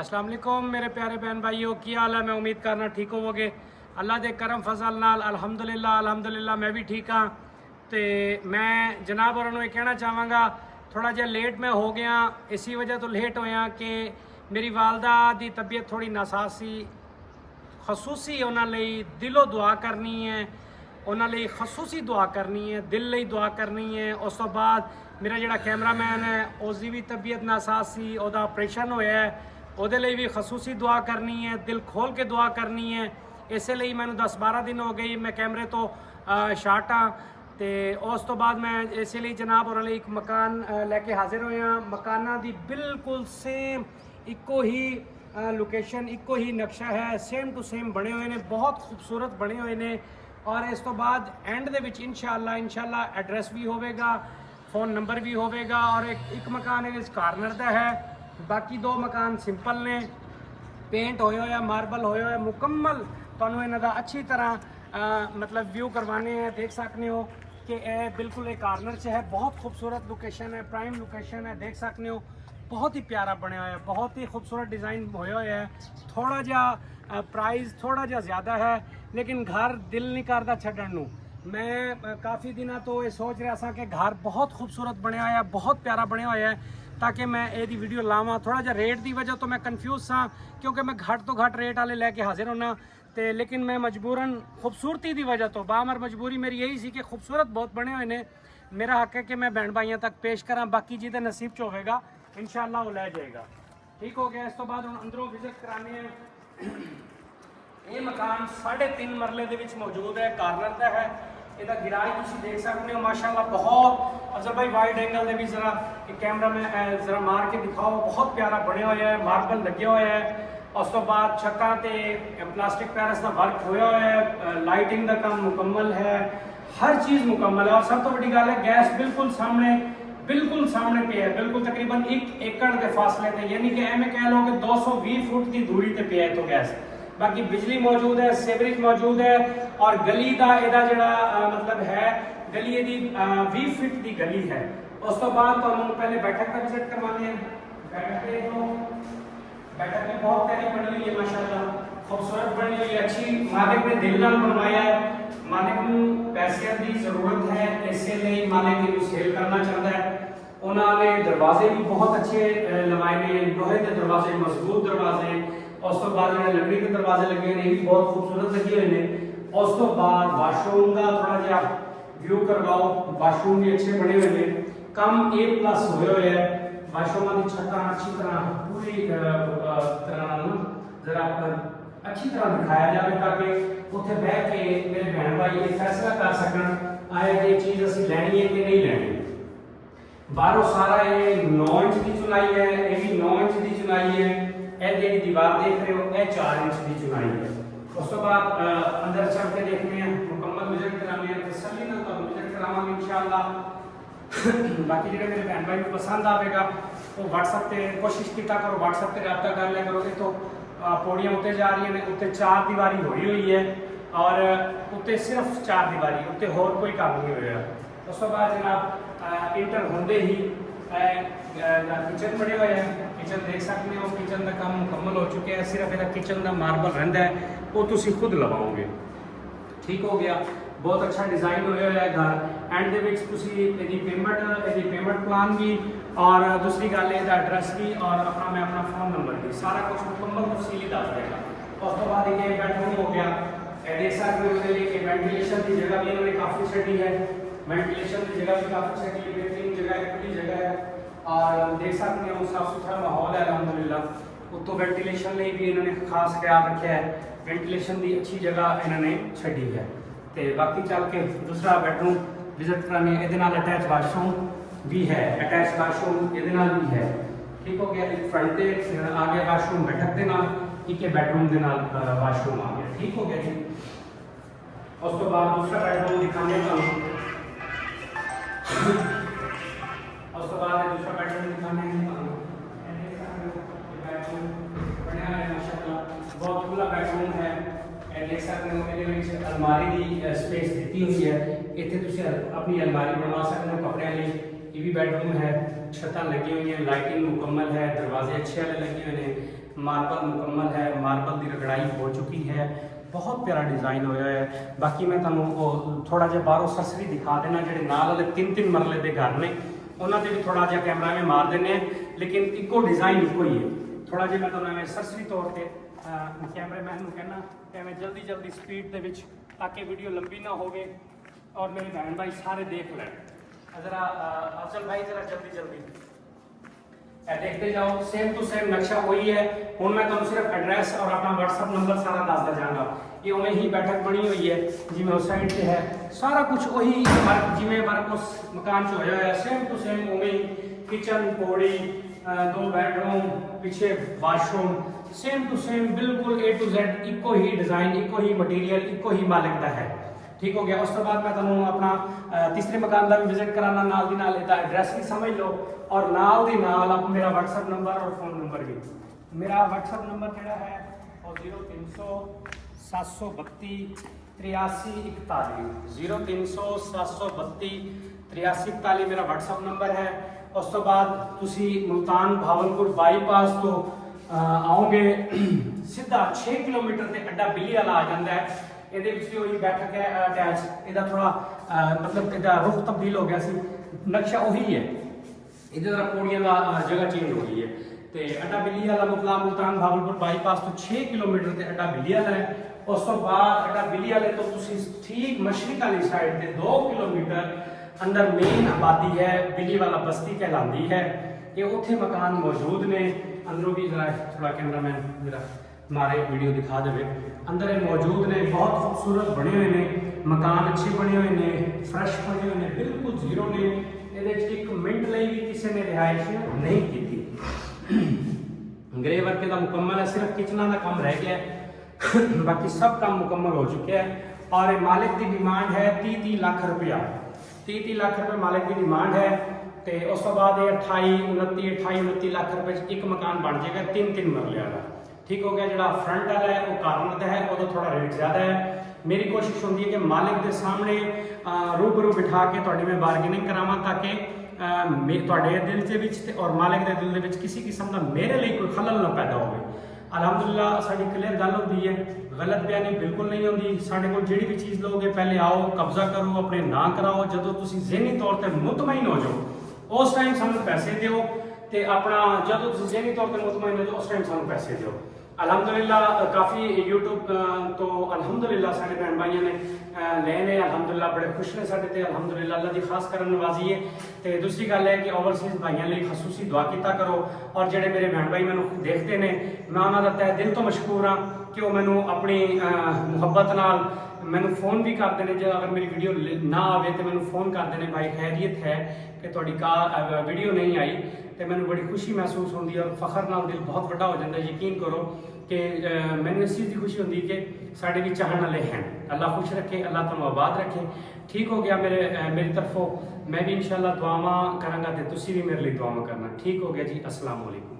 अस्सलाम वालेकुम मेरे प्यारे बहन भाइयों, की हाल है। मैं उम्मीद करना ठीक होवोगे। अल्लाह दे करम फजल नाल अल्हम्दुलिल्लाह मैं भी ठीक हाँ। तो मैं जनाब और ये कहना चाहवागा, थोड़ा जिहा लेट मैं हो गया। इसी वजह तो लेट होया कि मेरी वालदा की तबीयत थोड़ी नासाज सी। खसूसी उन्होंने दिलों दुआ करनी है, उन्होंने खसूसी दुआ करनी है, दिल ਲਈ दुआ करनी है। उस तो बाद मेरा जिहड़ा कैमरामैन है उसकी भी तबीयत नासाज सी, ਉਹਦਾ ਆਪਰੇਸ਼ਨ ਹੋਇਆ है, ਉਹਦੇ ਲਈ भी खसूसी दुआ करनी है, दिल खोल के दुआ करनी है। ਇਸੇ ਲਈ ਮੈਨੂੰ 10-12 दिन हो गई मैं कैमरे तो शार्ट हाँ। तो उस तो बाद मैं इस ਲਈ जनाब और एक मकान लैके हाजिर होए हाँ। मकाना दी बिल्कुल सेम इको ही लोकेशन, इको ही नक्शा है, सेम टू सेम बने हुए ने, बहुत खूबसूरत बने हुए ने। और इस तो बाद एंड दे विच इंशाअल्लाह एड्रैस भी होवेगा, फ़ोन नंबर भी होवेगा। और एक मकान है कार्नर का है, बाकी दो मकान सिंपल ने, पेंट होया होया, मार्बल होया होया, मुकम्मल तुहानूं इन्हां दा अच्छी तरह मतलब व्यू करवाने हैं। देख सकते हो कि यह बिल्कुल एक कार्नर से है, बहुत खूबसूरत लोकेशन है, प्राइम लोकेशन है। देख सकते हो बहुत ही प्यारा बनया होया, बहुत ही खूबसूरत डिज़ाइन होया होया है। थोड़ा जा प्राइस थोड़ा जा ज़्यादा है, लेकिन घर दिल नहीं करता छड्डण नूं। मैं काफ़ी दिनों तो ये सोच रहा था कि घर बहुत खूबसूरत बनया होया, बहुत प्यारा बनया होया है, ताकि मैं यदी वीडियो लावां। थोड़ा जा रेट की वजह तो मैं कन्फ्यूज सा, क्योंकि मैं घट तो घट रेट वाले लैके हाजिर होना। तो लेकिन मैं मजबूरन खूबसूरती की वजह तो बामर मजबूरी मेरी यही सी कि खूबसूरत बहुत बने हुए ने। मेरा हक है कि मैं भैन भाइयों तक पेश करा, बाकी जिहदे नसीब च होवेगा इंशाअल्लाह वो लै जाएगा। ठीक हो गया। इस तो बाद हुण अंदरों विजिट कराने हैं। ये मकान 3.5 मरले दे विच मौजूद है, कार्नर का है। ਇਹਦਾ गिराज तुम देख सकते हो माशाल्लाह बहुत। अजहर भाई वाइड एंगल में भी जरा कैमरा में जरा मार के दिखाओ, बहुत प्यारा बनया हुआ है, मार्बल लगे हुए है। उस तो बाद छत्तां ते प्लास्टिक पैरस का वर्क होया हुआ है, लाइटिंग का काम मुकम्मल है, हर चीज़ मुकम्मल है। और सब तो बड़ी गल है गैस बिल्कुल सामने पे है, बिल्कुल तकरीबन 1 एकड़ के फासले पे, यानी कि एवं कह लो कि 220 फुट की दूरी पे पे है तो गैस। बाकी बिजली मौजूद है, सेवरेज मौजूद है। और गली का यदा जड़ा मतलब है, गली यदी 20 फीट की गली है। उस तो बाद तो हम पहले बैठक का विजिट करवाने हैं। बैठक भी बहुत प्यारी बनी हुई है माशाल्लाह, खूबसूरत बनी हुई है, अच्छी। मालिक ने दिल नाल बनवाया है, मालिक को पैसे की जरूरत है, इसलिए मालिक इन्हें सेल करना चाहता है। उन्होंने दरवाजे भी बहुत अच्छे लगाए ने, लोहे के दरवाजे, मजबूत दरवाजे। उस तो बाद जो लकड़ी के दरवाजे लगे हुए ये भी बहुत खूबसूरत लगे हुए हैं। उस तो बाद वाशरूम का थोड़ा जहा व्यू करवाओ, वाशरूम भी अच्छे बने हुए हैं, कम A+ हुए हुए हैं। वाशरूम की छत्तां अच्छी तरह पूरी तरह जरा अच्छी तरह दिखाया जाए, ताकि उत्थे बह के मेरे बहन भाई ये फैसला कर सकन आए कि चीज़ असीं लैनी है कि नहीं लैनी। बाहरों सारा ये 9 इंच की चुनाई है, ये भी 9 इंच की चुनाई है। यह जी दीवार देख रहे हो, यह 4 इंच की चुनाई है। उस तो बाद अंदर चढ़ के देखते हैं, मुकम्मल विजिट कराने हैं, तसल्ली नाल तुहानूं विजिट करावांगे इंशाअल्लाह। बाकी जो मेरे बहन भाई को पसंद आएगा तो व्हाट्सएप पर कोशिश किया करो, व्हाट्सएप पर रब्ता कर लिया करो। तो पौड़ियाँ उत्ते जा रही हैं, उत्ते 4 दीवारी हुई है, और उत्ते सिर्फ 4 दीवारी, उत्ते होर कोई काम नहीं होया। उस तो बाद जनाब इंटर होंदे ही किचन बने हुए हैं। किचन देख सकते हो, किचन का काम मुकम्मल हो चुका है, सिर्फ यदा किचन का मार्बल रहिंदा है, वो तुसीं खुद लवाओगे। ठीक हो गया। बहुत अच्छा डिज़ाइन होया है घर। एंड दे विच तुसीं इहदी पेमेंट प्लान भी, और दूसरी गल इहदा एड्रैस भी, और मैं अपना फ़ोन नंबर भी, सारा कुछ मुकम्मल तफसीली दस देगा। उस तो बाद एक बेडरूम हो गया। देख सकते हो वेंटिलेशन की जगह भी इन्होंने काफ़ी छड़ी है, वेंटिलेशन की जगह भी काफ़ी छड़ी है, बेहतरीन जगह है, खुली जगह है। और देख सकते हो साफ सुथरा माहौल है अल्हम्दुलिल्लाह। उत्तों वेंटिलेशन लिए भी इन्होंने खास ख्याल रखा है, वेंटिलेशन की अच्छी जगह इन्होंने छड़ी है। तो बाकी चल के दूसरा बेडरूम विजिट कराने, ये अटैच वाशरूम भी है, अटैच वाशरूम ये भी है। ठीक हो गया। एक फ्रंट से आ गया वाशरूम बैठक के नाल, एक बेडरूम के नाल वाशरूम आ गया। ठीक हो गया जी। उस तो बाद दूसरा बेडरूम दिखाने का, उस तो बाद दूसरा बेडरूम दिखाने बहुत खुला बेडरूम है। देख सकते हो ये अलमारी की स्पेस दी हुई है, इतने तुम अपनी अलमारी बनवा सकते हो कपड़े लिए। ये भी बेडरूम है, छत्तां लगी हुई हैं, लाइटिंग मुकम्मल है, दरवाजे अच्छे वाले लगे हुए हैं। मार्बल मुकम्मल है, मार्बल की रगड़ाई हो चुकी है, बहुत प्यारा डिज़ाइन होया है। बाकी मैं तुहानूं थोड़ा जिहा बाहरों सरसरी दिखा देना, जिहड़े नाल वाले 3-3 मरले के घर ने उन्होंने भी थोड़ा जिहा कैमरा में मार देने, लेकिन इको डिज़ाइन इको ही है। थोड़ा जिहा मैं तुहानूं सरसरी तौर पर कैमरे मैन नूं कहना कि मैं जल्दी जल्दी स्पीड दे विच, ताकि वीडियो लंबी ना होवे और मेरे बहन भाई सारे देख लें। जरा अफजल भाई जरा जल्दी जल्दी देखते जाओ, सेम टू सेम नक्शा वही है। हूँ मैं तुहानूं सिर्फ एड्रैस और अपना व्हाट्सअप नंबर सारा दसदा जाऊँगा। ये उवें ही बैठक बनी हुई है जिवें उस साइड से है, सारा कुछ वही जिवें वर्क उस मकान च होया है, सेम टू सेम उवें ही। किचन, पौड़ी, 2 बेडरूम, पीछे वाशरूम, सेम टू सेम बिल्कुल A to Z इको ही डिज़ाइन, इको ही मटीरियल, इको ही मालिक का है। ठीक हो गया। उस तो बाद मैं तुहानूं अपना तीसरे मकान का भी विजिट कराना, नाल दी नाल इहदा एड्रैस भी समझ लो और नाल दी नाल आप मेरा व्हाट्सअप नंबर और फ़ोन नंबर भी। मेरा व्हाट्सअप नंबर जिहड़ा है वो 0300 732 83 41, 0300 732 83 41 मेरा व्हाट्सअप नंबर है। उस तो बाद तुसी मुल्तान भावलपुर बाईपास तो आओगे सीधा 6 किलोमीटर से अड्डा बिल्ली वाला आ जाता है। ਇਹਦੇ ਵਿੱਚ ਵੀ बैठक है अटैच, ਇਹਦਾ थोड़ा मतलब ਇਹਦਾ रुख तब्दील हो गया सी, नक्शा वही है, ਇਹਦੇ जरा पौड़ियां का जगह चेंज हो गई है। तो अड्डा बिल्ली वाला मुल्तान भावलपुर बाईपास तो 6 किलोमीटर से अड्डा बिल्ली वाला है। उस तो बाद अड्डा बिल्ली वाले तो तुसी ठीक मशरक वाली साइड से 2 किलोमीटर अंदर मेन आबादी है, बिल्ली वाला बस्ती कहलाती है। ये उत्थे मकान मौजूद ने, अंदरों भी जरा थोड़ा कैमरामैन जरा मारे वीडियो दिखा दे। अंदर मौजूद ने, बहुत खूबसूरत बने हुए ने मकान, अच्छे बने हुए ने, फ्रैश बने हुए ने, बिल्कुल जीरो ने। ये 1 मिनट ਲਈ भी किसी ने रिहाइश नहीं की थी। ग्रे वर्क का मुकम्मल है, सिर्फ किचना का काम रह गया है, बाकी सब काम मुकम्मल हो चुके हैं। और मालिक की डिमांड है 30 लाख रुपया, 30 लाख रुपये मालिक की डिमांड है। तो उस तो बाद 28-29 लाख रुपये एक मकान बन जाएगा 3-3 मरले वाला। ठीक हो गया। जो फ्रंट वाला है वो कार्नर है, वो थोड़ा रेट ज़्यादा है। मेरी कोशिश होती है कि मालिक के सामने रूबरू बिठा के थोड़ी मैं बारगेनिंग करावां, ताकि तुहाडे दिल के विच और मालिक के दिल के विच किसी किस्म का मेरे लिए कोई खलल ना पैदा हो। अलहमदुलिल्लाह साडी क्लियर गल होती है, गलत बयानी बिल्कुल नहीं होती। साडे कोल जिहड़ी भी चीज़ लोगे पहले आओ, कब्जा करो, अपने ना कराओ। जदों तुसीं ज़हनी तौर पर मुतमईन हो जाओ उस टाइम सानूं पैसे दिओ, तो अपना जदों तुसीं ज़हनी तौर पर मुतमईन हो जाओ उस टाइम सानूं पैसे दिओ। अलहमदुलिल्लाह काफ़ी यूट्यूब तो अलहमदुलिल्लाह साढ़े भैन भाइयों ने ले ने, अलहमदुलिल्लाह बड़े खुश ने साढ़े ते, अलहमदुलिल्लाह अल्लाह की खास करम नवाजी है। तो दूसरी गल है कि ओवरसीज़ भाइयों लिए खसूसी दुआ किया करो। और जोड़े मेरे भैन भाई मैंने देखते हैं, मैं उन्होंने तय दिल तो मशकूर हाँ कि वो मैनू अपनी मुहब्बत नाल मैनू फ़ोन भी करते हैं। जो अगर मेरी वीडियो ना आए तो मैनू फ़ोन करते हैं, भाई खैरियत है कि तुहाडी वीडियो नहीं आई। तो मैंने बड़ी खुशी महसूस होती है और फखर नाल दिल बहुत बड़ा हो जाता है। यकीन करो कि मैंने इस चीज़ की खुशी होती है कि साढ़े भी चाहने वाले हैं। अल्लाह खुश रखे, अल्लाह तुम आबाद रखे। ठीक हो गया। मेरी तरफों मैं भी इंशाअल्लाह दुआवां करांगा, तो तुसी भी मेरे लिए दुआवां करना। ठीक हो गया जी। अस्सलाम वालेकुम।